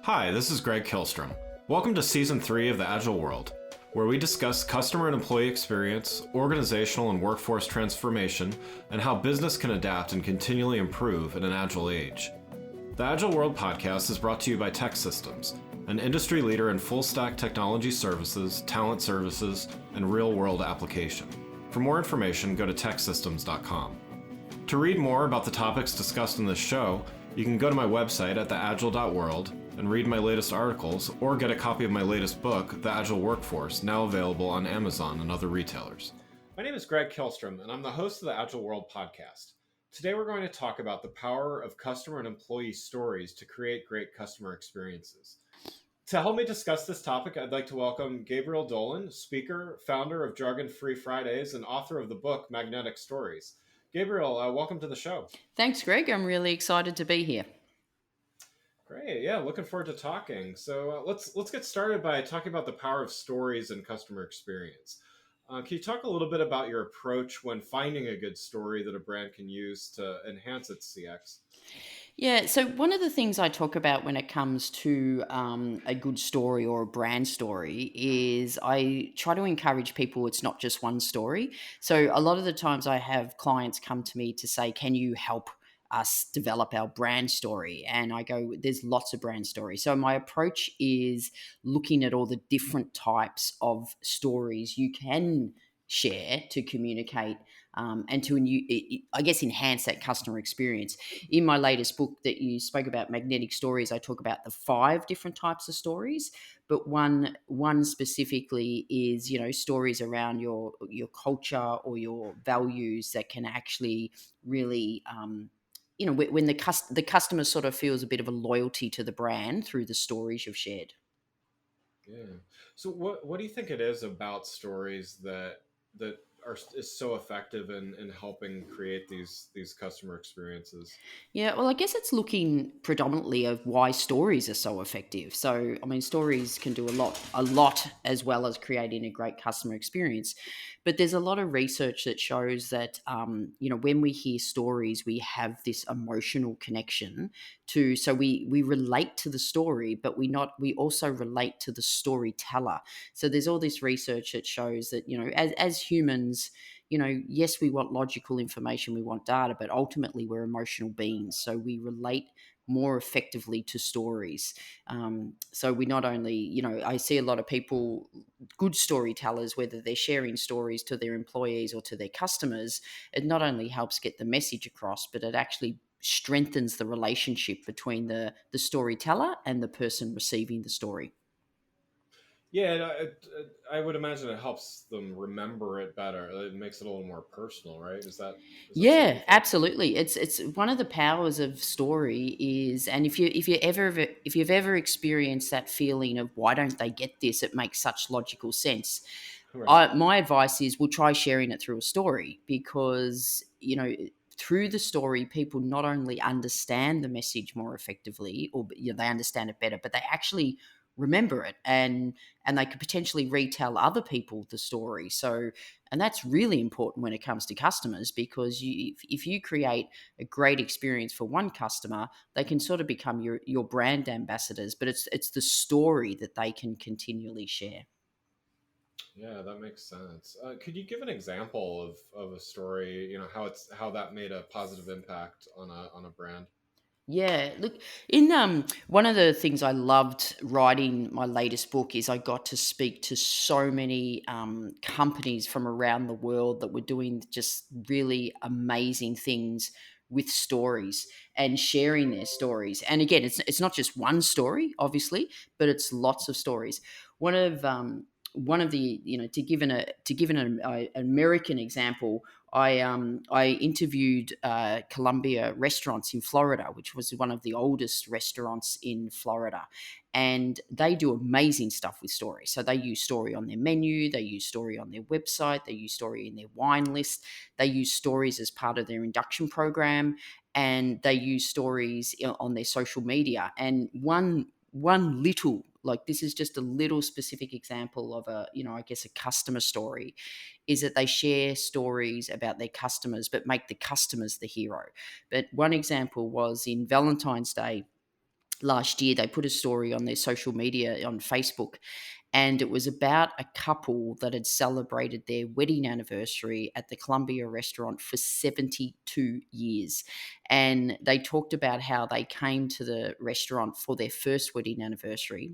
Hi, this is Greg Kilstrom. Welcome to Season 3 of the Agile World, where we discuss customer and employee experience, organizational and workforce transformation, and how business can adapt and continually improve in an agile age. The Agile World podcast is brought to you by TEKsystems, an industry leader in full-stack technology services, talent services, and real-world application. For more information, go to teksystems.com. To read more about the topics discussed in this show, you can go to my website at theagile.world and read my latest articles, or get a copy of my latest book, The Agile Workforce, now available on Amazon and other retailers. My name is Greg Kilstrom, and I'm the host of the Agile World podcast. Today we're going to talk about the power of customer and employee stories to create great customer experiences. To help me discuss this topic, I'd like to welcome Gabrielle Dolan, speaker, founder of Jargon Free Fridays, and author of the book Magnetic Stories. Gabrielle, welcome to the show. Thanks, Greg. I'm really excited to be here. Great. Yeah, looking forward to talking. So let's get started by talking about the power of stories and customer experience. Can you talk a little bit about your approach when finding a good story that a brand can use to enhance its CX? Yeah, so one of the things I talk about when it comes to a good story or a brand story is I try to encourage people it's not just one story. So a lot of the times I have clients come to me to say, can you help us develop our brand story? And I go, there's lots of brand stories. So my approach is looking at all the different types of stories you can share to communicate and to, I guess, enhance that customer experience. In my latest book that you spoke about, Magnetic Stories, I talk about the 5 different types of stories, but one specifically is, stories around your culture or your values that can actually really when the customer sort of feels a bit of a loyalty to the brand through the stories you've shared. Yeah. So what do you think it is about stories that is so effective in helping create these customer experiences? Yeah, well, I guess it's looking predominantly of why stories are so effective. So, I mean, stories can do a lot as well as creating a great customer experience. But there's a lot of research that shows that, when we hear stories, we have this emotional connection to. So we relate to the story, but we also relate to the storyteller. So there's all this research that shows that as humans, yes, we want logical information, we want data, but ultimately we're emotional beings. So we relate more effectively to stories. So we not only, I see a lot of people, good storytellers, whether they're sharing stories to their employees or to their customers, it not only helps get the message across, but it actually strengthens the relationship between the storyteller and the person receiving the story. Yeah, I would imagine it helps them remember it better. It makes it a little more personal, right? Is that something you Yeah, think? absolutely. It's one of the powers of story is, and if you've ever experienced that feeling of why don't they get this? It makes such logical sense. Right. My advice is we'll try sharing it through a story because through the story people not only understand the message more effectively, or they understand it better, but they actually remember it, and they could potentially retell other people the story. So, and that's really important when it comes to customers, because if you create a great experience for one customer, they can sort of become your brand ambassadors, but it's the story that they can continually share. Yeah, that makes sense. Could you give an example of a story? How that made a positive impact on a brand. Yeah, look, in one of the things I loved writing my latest book is I got to speak to so many companies from around the world that were doing just really amazing things with stories and sharing their stories. And again, it's not just one story, obviously, but it's lots of stories. One of the to give an American example, I interviewed Columbia Restaurants in Florida, which was one of the oldest restaurants in Florida, and they do amazing stuff with story. So they use story on their menu, they use story on their website, they use story in their wine list, they use stories as part of their induction program, and they use stories on their social media. And one little, like, this is just a little specific example of I guess a customer story, is that they share stories about their customers but make the customers the hero. But one example was in Valentine's Day, last year. They put a story on their social media on Facebook, and it was about a couple that had celebrated their wedding anniversary at the Columbia restaurant for 72 years. And they talked about how they came to the restaurant for their first wedding anniversary,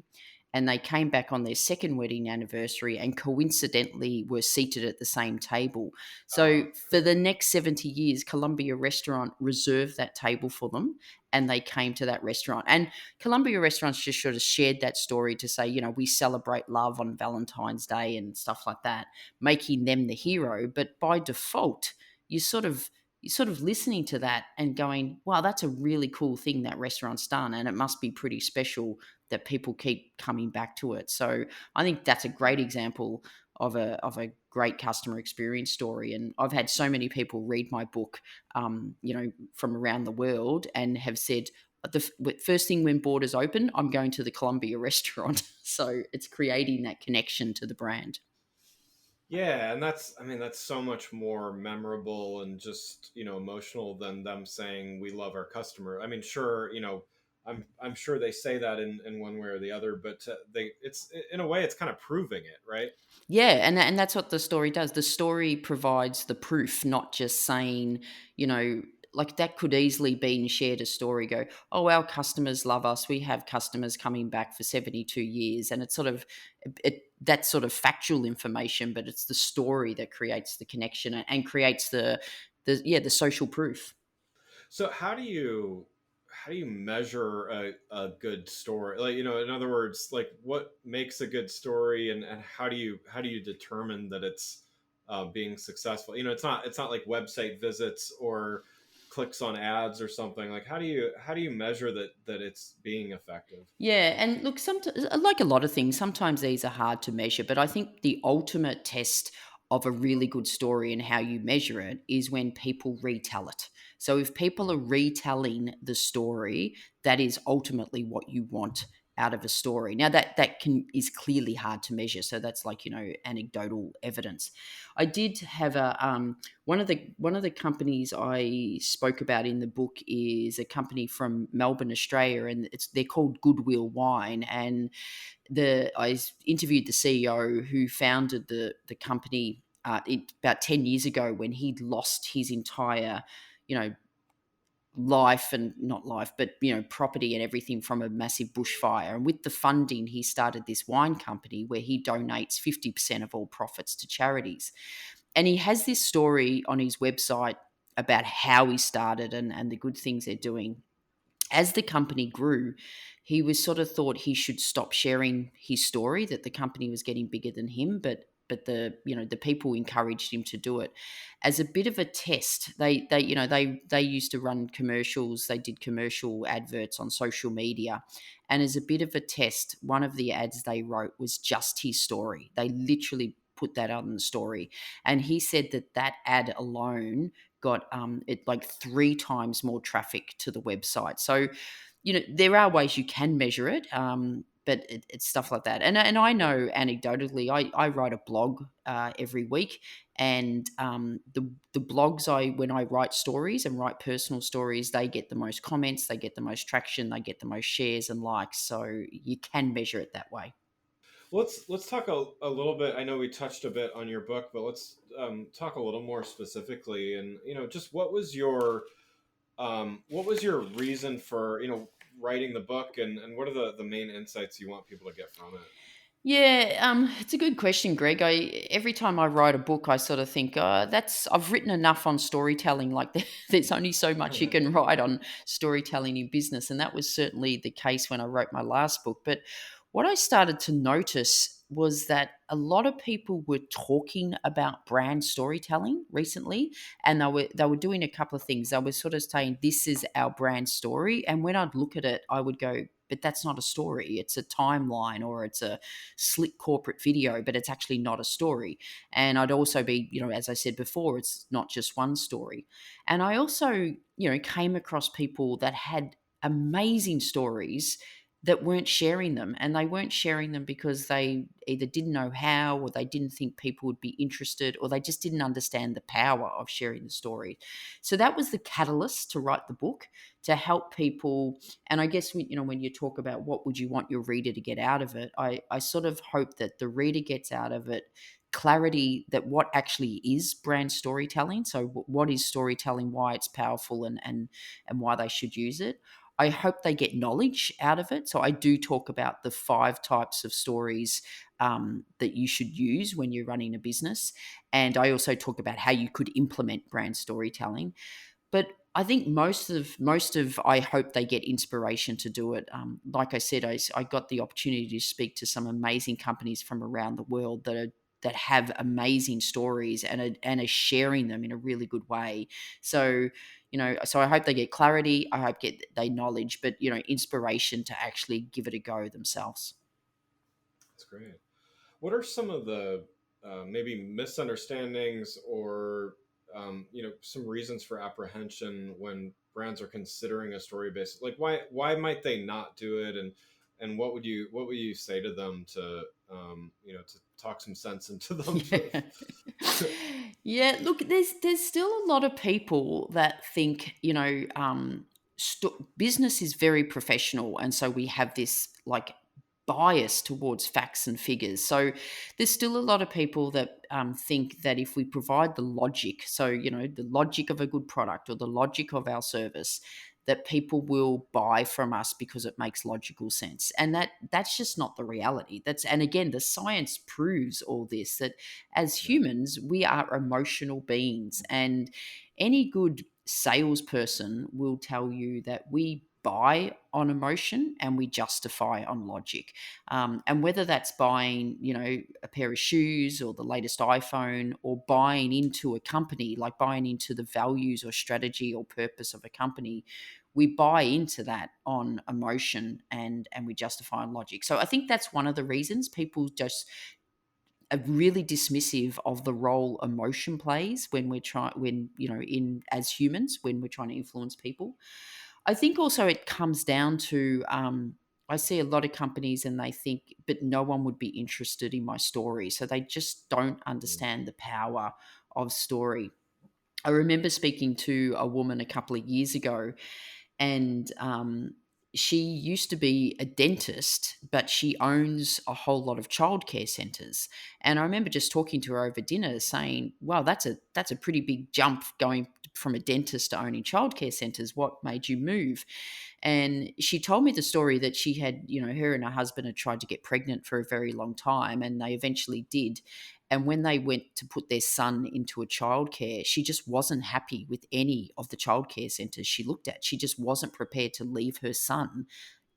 and they came back on their second wedding anniversary and coincidentally were seated at the same table. So for the next 70 years, Columbia Restaurant reserved that table for them, and they came to that restaurant. And Columbia Restaurants just sort of shared that story to say, we celebrate love on Valentine's Day and stuff like that, making them the hero. But by default, you sort of you're sort of listening to that and going, wow, that's a really cool thing that restaurant's done. And it must be pretty special that people keep coming back to it. So I think that's a great example of a great customer experience story. And I've had so many people read my book, from around the world, and have said, first thing when borders open, I'm going to the Columbia restaurant. So it's creating that connection to the brand. Yeah, and that's so much more memorable and just, emotional than them saying we love our customer. I mean, sure, I'm sure they say that in one way or the other, but it's in a way it's kind of proving it, right? Yeah, and that's what the story does. The story provides the proof, not just saying, you know, like that could easily be shared a story, go, oh, our customers love us. We have customers coming back for 72 years. And it's sort of that's sort of factual information, but it's the story that creates the connection and creates the social proof. So how do you measure a good story? Like, in other words, like what makes a good story, and how do you determine that it's being successful? It's not like website visits or clicks on ads or something. Like how do you measure that it's being effective? Yeah, and look, sometimes, like a lot of things, sometimes these are hard to measure, but I think the ultimate test of a really good story and how you measure it is when people retell it. So if people are retelling the story, that is ultimately what you want out of a story. Now that can is clearly hard to measure, so that's like anecdotal evidence. I did have one of the companies I spoke about in the book is a company from Melbourne, Australia, and they're called Goodwill Wine. And I interviewed the CEO who founded the company about 10 years ago, when he'd lost his entire, you know, life, and not life, but property and everything, from a massive bushfire. And with the funding, he started this wine company where he donates 50% of all profits to charities. And he has this story on his website about how he started and the good things they're doing. As the company grew, he was sort of thought he should stop sharing his story, that the company was getting bigger than him, but the people encouraged him to do it as a bit of a test. They used to run commercials. They did commercial adverts on social media, and as a bit of a test, one of the ads they wrote was just his story. They literally put that on the story, and he said that ad alone got it like 3 times more traffic to the website. So there are ways you can measure it, but it's stuff like that. And I know anecdotally, I write a blog every week, and the blogs, when I write stories and write personal stories, they get the most comments, they get the most traction, they get the most shares and likes. So you can measure it that way. Let's talk a little bit. I know we touched a bit on your book, but let's talk a little more specifically. And just what was your reason for writing the book, and what are the main insights you want people to get from it? Yeah, it's a good question, Greg. Every time I write a book, I sort of think, that's I've written enough on storytelling. Like there's only so much you can write on storytelling in business, and that was certainly the case when I wrote my last book. But what I started to notice was that a lot of people were talking about brand storytelling recently, and they were doing a couple of things. They were sort of saying, "This is our brand story," and when I'd look at it, I would go, but that's not a story. It's a timeline, or it's a slick corporate video, but it's actually not a story. And I'd also be, as I said before, it's not just one story. And I also, came across people that had amazing stories, that weren't sharing them, and they weren't sharing them because they either didn't know how, or they didn't think people would be interested, or they just didn't understand the power of sharing the story. So that was the catalyst to write the book, to help people. And I guess when you talk about what would you want your reader to get out of it, I sort of hope that the reader gets out of it clarity that what actually is brand storytelling. So what is storytelling, why it's powerful, and why they should use it. I hope they get knowledge out of it. So I do talk about the 5 types of stories that you should use when you're running a business, and I also talk about how you could implement brand storytelling. But I think most of I hope they get inspiration to do it. Like I said, I got the opportunity to speak to some amazing companies from around the world that have amazing stories and are sharing them in a really good way. So so I hope they get clarity. I hope get they knowledge, but inspiration to actually give it a go themselves. That's great. What are some of the maybe misunderstandings or some reasons for apprehension when brands are considering a story based? Like why might they not do it, and what would you say to them to to talk some sense into them? Yeah. Yeah, look, there's still a lot of people that think, business is very professional, and so we have this like bias towards facts and figures. So there's still a lot of people that think that if we provide the logic, so the logic of a good product or the logic of our service, that people will buy from us because it makes logical sense, and that's just not the reality. And again, the science proves all this, that as Yeah. humans we are emotional beings, and any good salesperson will tell you that we buy on emotion and we justify on logic. And whether that's buying a pair of shoes or the latest iPhone, or buying into a company, like buying into the values or strategy or purpose of a company, we buy into that on emotion, and we justify on logic. So I think that's one of the reasons people just are really dismissive of the role emotion plays when we're trying when in as humans, when we're trying to influence people. I think also it comes down to I see a lot of companies and they think, but no one would be interested in my story, so they just don't Mm. understand the power of story. I remember speaking to a woman a couple of years ago, and she used to be a dentist, but she owns a whole lot of childcare centres. And I remember just talking to her over dinner, saying, "Wow, that's a pretty big jump going from a dentist to owning childcare centres. What made you move?" And she told me the story that she had, her and her husband had tried to get pregnant for a very long time, and they eventually did. And when they went to put their son into a childcare, she just wasn't happy with any of the childcare centres she looked at. She just wasn't prepared to leave her son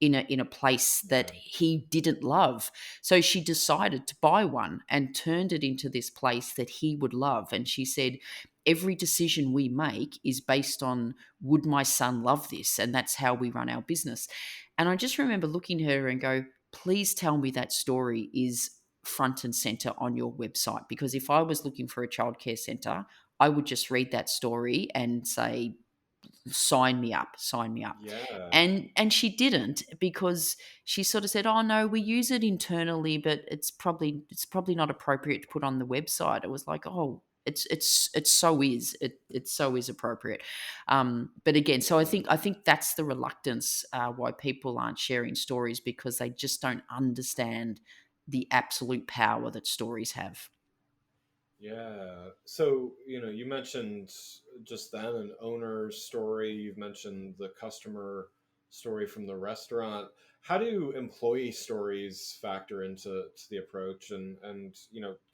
in a place that Yeah. he didn't love. So she decided to buy one and turned it into this place that he would love. And she said, every decision we make is based on, would my son love this? And that's how we run our business. And I just remember looking at her and go, please tell me that story is front and center on your website. Because if I was looking for a childcare center, I would just read that story and say, sign me up, sign me up. Yeah. And she didn't, because she sort of said, oh no, we use it internally, but it's probably not appropriate to put on the website. It was like, oh, it so is appropriate. But again, so Yeah. I think that's the reluctance, why people aren't sharing stories, because they just don't understand the absolute power that stories have. Yeah. So, you mentioned just then an owner's story. You've mentioned the customer story from the restaurant. How do employee stories factor into the approach, and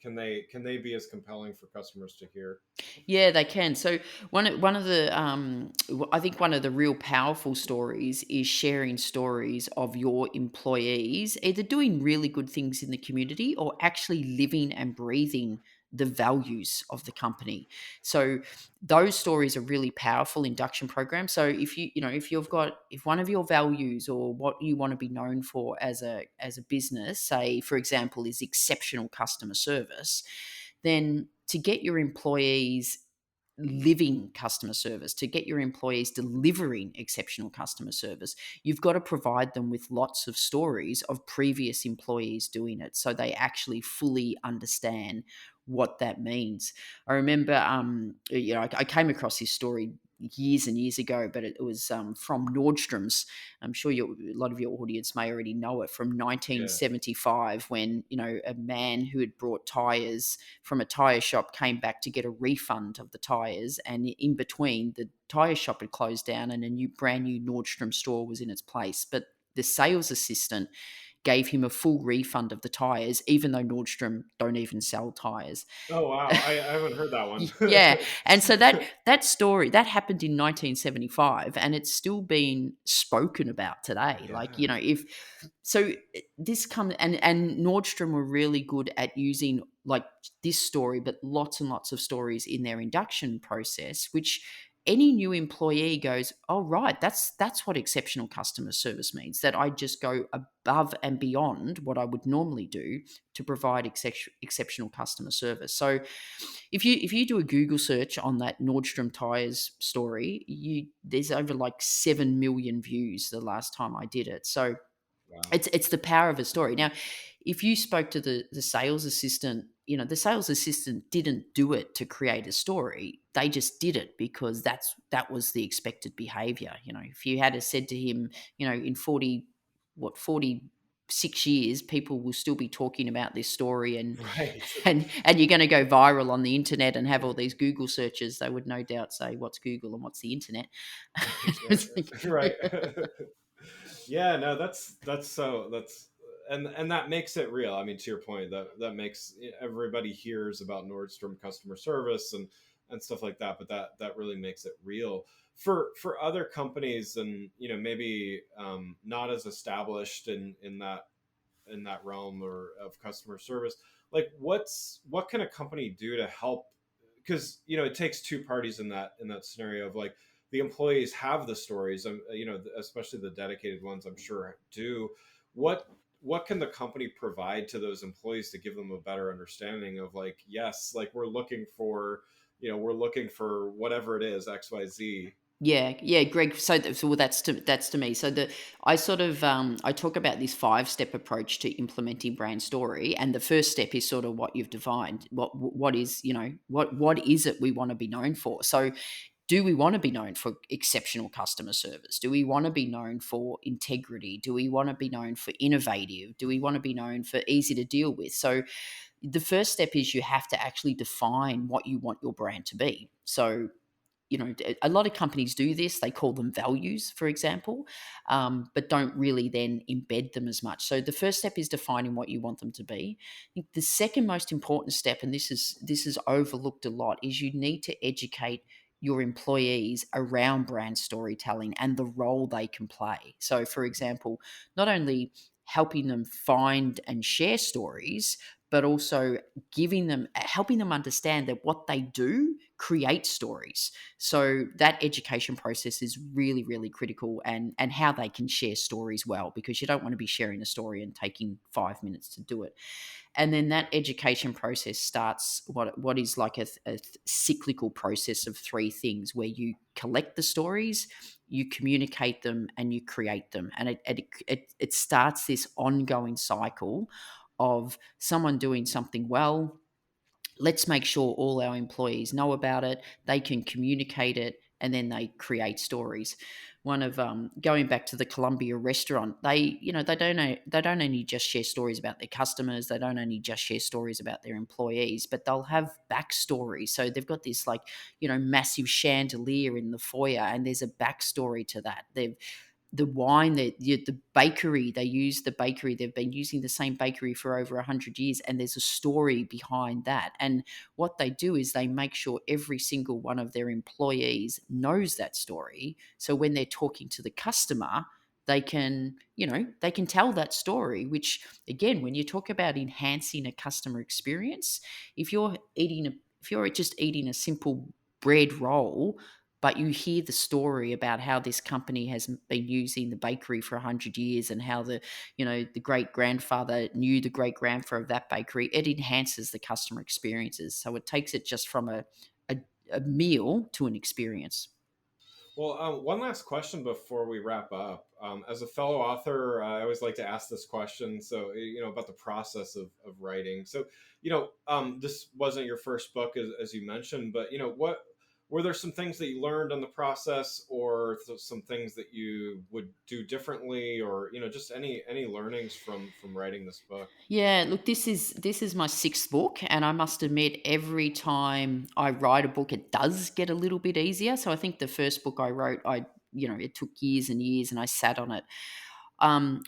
can they be as compelling for customers to hear? Yeah, they can. So one of the I think one of the real powerful stories is sharing stories of your employees either doing really good things in the community or actually living and breathing the values of the company. So those stories are really powerful induction programs. So if one of your values, or what you want to be known for as a business, say for example, is exceptional customer service, then to get your employees living customer service, to get your employees delivering exceptional customer service, you've got to provide them with lots of stories of previous employees doing it so they actually fully understand what that means. I remember, I came across this story years and years ago, but it was from Nordstrom's. I'm sure a lot of your audience may already know it, from Yeah. 1975, when a man who had brought tires from a tire shop came back to get a refund of the tires, and in between, the tire shop had closed down and a brand new Nordstrom store was in its place. But the sales assistant gave him a full refund of the tires, even though Nordstrom don't even sell tires. Oh wow, I haven't heard that one. Yeah, and so that story that happened in 1975, and it's still being spoken about today. Like, Yeah. if so, this comes, and Nordstrom were really good at using like this story, but lots and lots of stories in their induction process, which any new employee goes, oh right, that's what exceptional customer service means. That I just go above and beyond what I would normally do to provide exceptional customer service. So if you do a Google search on that Nordstrom tires story, there's over like 7 million views the last time I did it. So Wow. it's the power of a story. Now, if you spoke to the sales assistant, the sales assistant didn't do it to create a story. They just did it because that was the expected behavior. If you had said to him, in 46 years, people will still be talking about this story, and Right. and you're going to go viral on the internet and have all these Google searches, they would no doubt say, what's Google and what's the internet? It's like- Right. Yeah, no, that's and that makes it real. I mean, to your point, that makes everybody hears about Nordstrom customer service and stuff like that, but that really makes it real for other companies, and maybe not as established in that realm or of customer service. Like, what can a company do to help? Because it takes two parties in that scenario of like the employees have the stories, especially the dedicated ones, I'm sure do. What can the company provide to those employees to give them a better understanding of, like, yes, like we're looking for whatever it is, XYZ. Yeah, yeah, Greg. So well, that's to me. So I sort of I talk about this 5-step approach to implementing brand story, and the first step is sort of what you've defined. What is what is it we want to be known for? So, do we want to be known for exceptional customer service? Do we want to be known for integrity? Do we want to be known for innovative? Do we want to be known for easy to deal with? So the first step is you have to actually define what you want your brand to be. So a lot of companies do this. They call them values, for example, but don't really then embed them as much. So the first step is defining what you want them to be. I think the second most important step, and this is overlooked a lot, is you need to educate your employees around brand storytelling and the role they can play. So, for example, not only helping them find and share stories, but also helping them understand that what they do creates stories. So that education process is really, really critical, and how they can share stories well, because you don't want to be sharing a story and taking 5 minutes to do it. And then that education process starts what is like a cyclical process of 3 things, where you collect the stories, you communicate them, and you create them. And it starts this ongoing cycle of someone doing something well. Let's make sure all our employees know about it, they can communicate it, and then they create stories. One of Going back to the Columbia restaurant, they don't only just share stories about their customers, they don't only just share stories about their employees, but they'll have backstory. So they've got this massive chandelier in the foyer, and there's a backstory to that. The wine, the bakery, they use the bakery, they've been using the same bakery for over 100 years, and there's a story behind that. And what they do is they make sure every single one of their employees knows that story, so when they're talking to the customer, they can tell that story. Which, again, when you talk about enhancing a customer experience, if you're just eating a simple bread roll, but you hear the story about how this company has been using the bakery for 100 years, and how the great grandfather knew the great grandfather of that bakery, it enhances the customer experiences. So it takes it just from a a meal to an experience. Well, one last question before we wrap up. As a fellow author, I always like to ask this question. So, about the process of writing. So, this wasn't your first book, as you mentioned, but what were there some things that you learned in the process, or some things that you would do differently, or just any learnings from writing this book? Yeah, look, this is my sixth book, and I must admit, every time I write a book, it does get a little bit easier. So I think the first book I wrote, it took years and years, and I sat on it.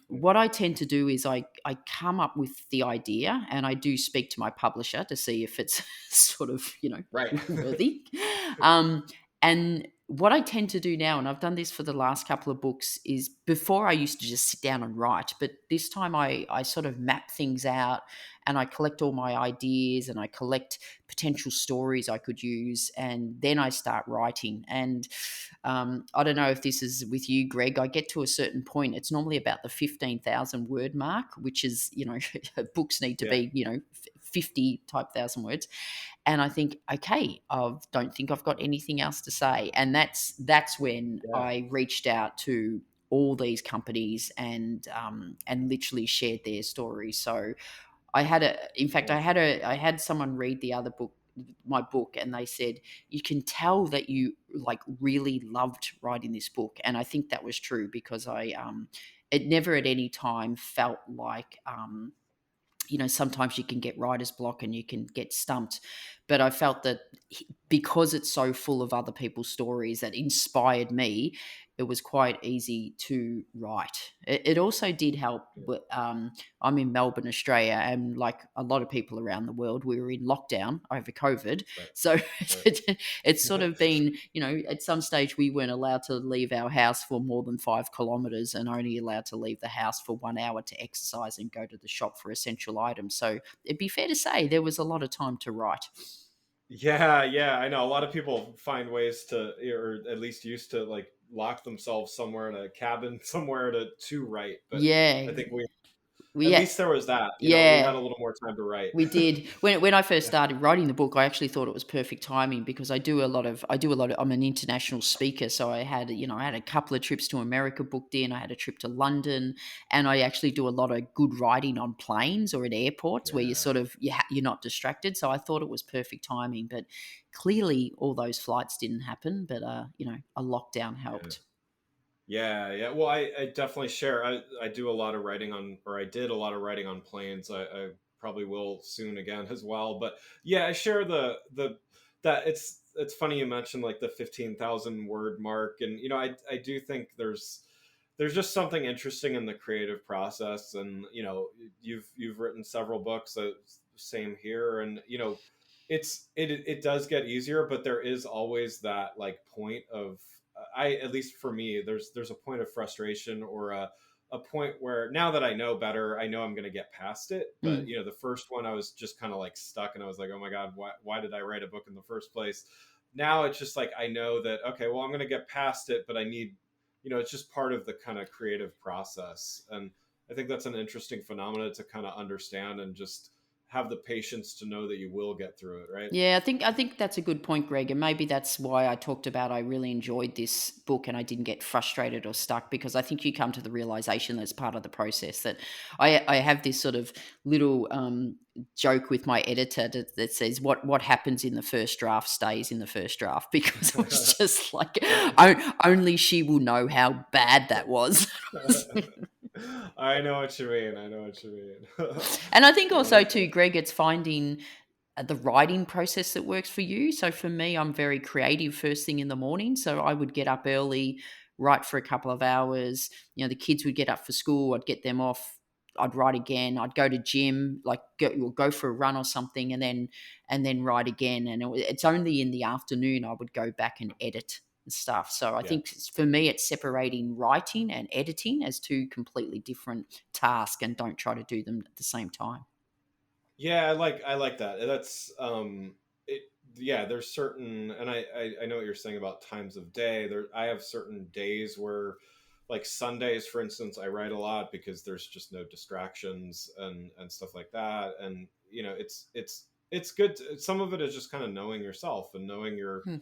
What I tend to do is I come up with the idea, and I do speak to my publisher to see if it's sort of Right. worthy. Um, and what I tend to do now, and I've done this for the last couple of books, is before I used to just sit down and write, but this time I sort of map things out and I collect all my ideas and I collect potential stories I could use, and then I start writing. And I don't know if this is with you, Greg. I get to a certain point. It's normally about the 15,000 word mark, which is, books need to Yeah. be, 50 type thousand words. And I think, okay, I don't think I've got anything else to say. And that's when Yeah. I reached out to all these companies and literally shared their stories. So in fact, Yeah. I had someone read my book, and they said, you can tell that you like really loved writing this book. And I think that was true, because it never at any time felt like, sometimes you can get writer's block and you can get stumped. But I felt that because it's so full of other people's stories that inspired me, it was quite easy to write. It also did help. I'm in Melbourne, Australia, and like a lot of people around the world, we were in lockdown over COVID. Right. So Right. it's sort of been, at some stage we weren't allowed to leave our house for more than 5 kilometers and only allowed to leave the house for 1 hour to exercise and go to the shop for essential items. So it'd be fair to say there was a lot of time to write. Yeah, yeah, I know. A lot of people find ways to, or at least used to, like lock themselves somewhere in a cabin somewhere to write. But Yeah. I think we, at Yeah. least there was that. We had Yeah. a little more time to write. We did. When I first Yeah. started writing the book, I actually thought it was perfect timing, because I'm an international speaker, so I had a couple of trips to America booked in, I had a trip to London, and I actually do a lot of good writing on planes or at airports where you Yeah. sort of you're not distracted. So I thought it was perfect timing, but clearly all those flights didn't happen, but a lockdown Yeah. helped. Yeah, yeah. Well, I definitely share. I do a lot of writing on, or I did a lot of writing on planes. I probably will soon again as well. But yeah, I share the that it's funny you mentioned like the 15,000 word mark, and I do think there's just something interesting in the creative process, and you've written several books. Same here, and it does get easier, but there is always that like point of I at least for me, there's a point of frustration, or a point where now that I know better, I know I'm going to get past it. But Mm, the first one, I was just kind of like stuck, and I was like, oh my god, why did I write a book in the first place? Now it's just like I know that, okay, well, I'm going to get past it, but I need, it's just part of the kind of creative process. And I think that's an interesting phenomena to kind of understand, and just have the patience to know that you will get through it, right? Yeah, I think that's a good point, Greg, and maybe that's why I talked about I really enjoyed this book and I didn't get frustrated or stuck, because I think you come to the realization that's part of the process. That I have this sort of little joke with my editor that says what happens in the first draft stays in the first draft, because it was just like, Yeah. only she will know how bad that was. I know what you mean. I know what you mean. And I think also too, Wonderful. Greg, it's finding the writing process that works for you. So for me, I'm very creative first thing in the morning. So I would get up early, write for a couple of hours. The kids would get up for school. I'd get them off. I'd write again. I'd go to gym, like go for a run or something, and then write again. And it's only in the afternoon I would go back and edit and stuff. So I Yeah. think for me, it's separating writing and editing as two completely different tasks, and don't try to do them at the same time. Yeah, I like that. That's it yeah, there's certain, and I know what you're saying about times of day. I have certain days where, like Sundays for instance, I write a lot because there's just no distractions and stuff like that. And it's good. Some of it is just kind of knowing yourself and knowing Hmm.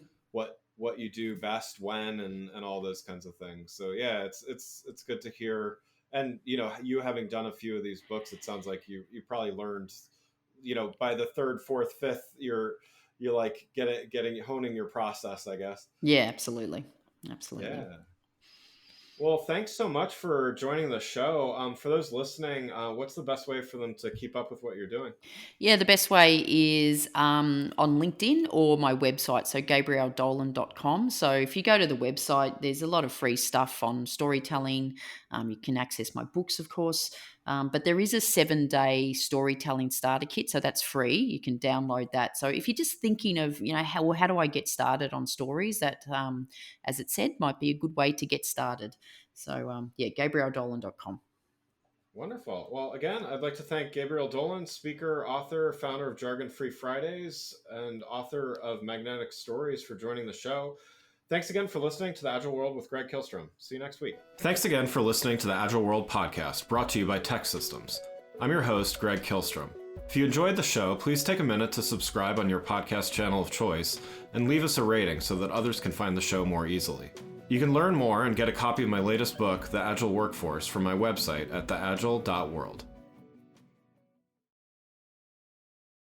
what you do best when and all those kinds of things. So yeah, it's good to hear. And you having done a few of these books, it sounds like you probably learned, by the third, fourth, fifth, you're like getting honing your process, I guess. Yeah, absolutely. Absolutely. Yeah. Well, thanks so much for joining the show. For those listening, what's the best way for them to keep up with what you're doing? Yeah, the best way is on LinkedIn or my website, so gabrielledolan.com. So if you go to the website, there's a lot of free stuff on storytelling. You can access my books, of course, but there is a 7-day storytelling starter kit, so that's free. You can download that. So if you're just thinking of, how do I get started on stories, that, as it said, might be a good way to get started. So yeah, gabrielledolan.com. Wonderful. Well, again, I'd like to thank Gabrielle Dolan, speaker, author, founder of Jargon Free Fridays, and author of Magnetic Stories, for joining the show. Thanks again for listening to The Agile World with Greg Kihlstrom. See you next week. Thanks again for listening to the Agile World podcast, brought to you by Tech Systems. I'm your host, Greg Kihlstrom. If you enjoyed the show, please take a minute to subscribe on your podcast channel of choice and leave us a rating so that others can find the show more easily. You can learn more and get a copy of my latest book, The Agile Workforce, from my website at theagile.world.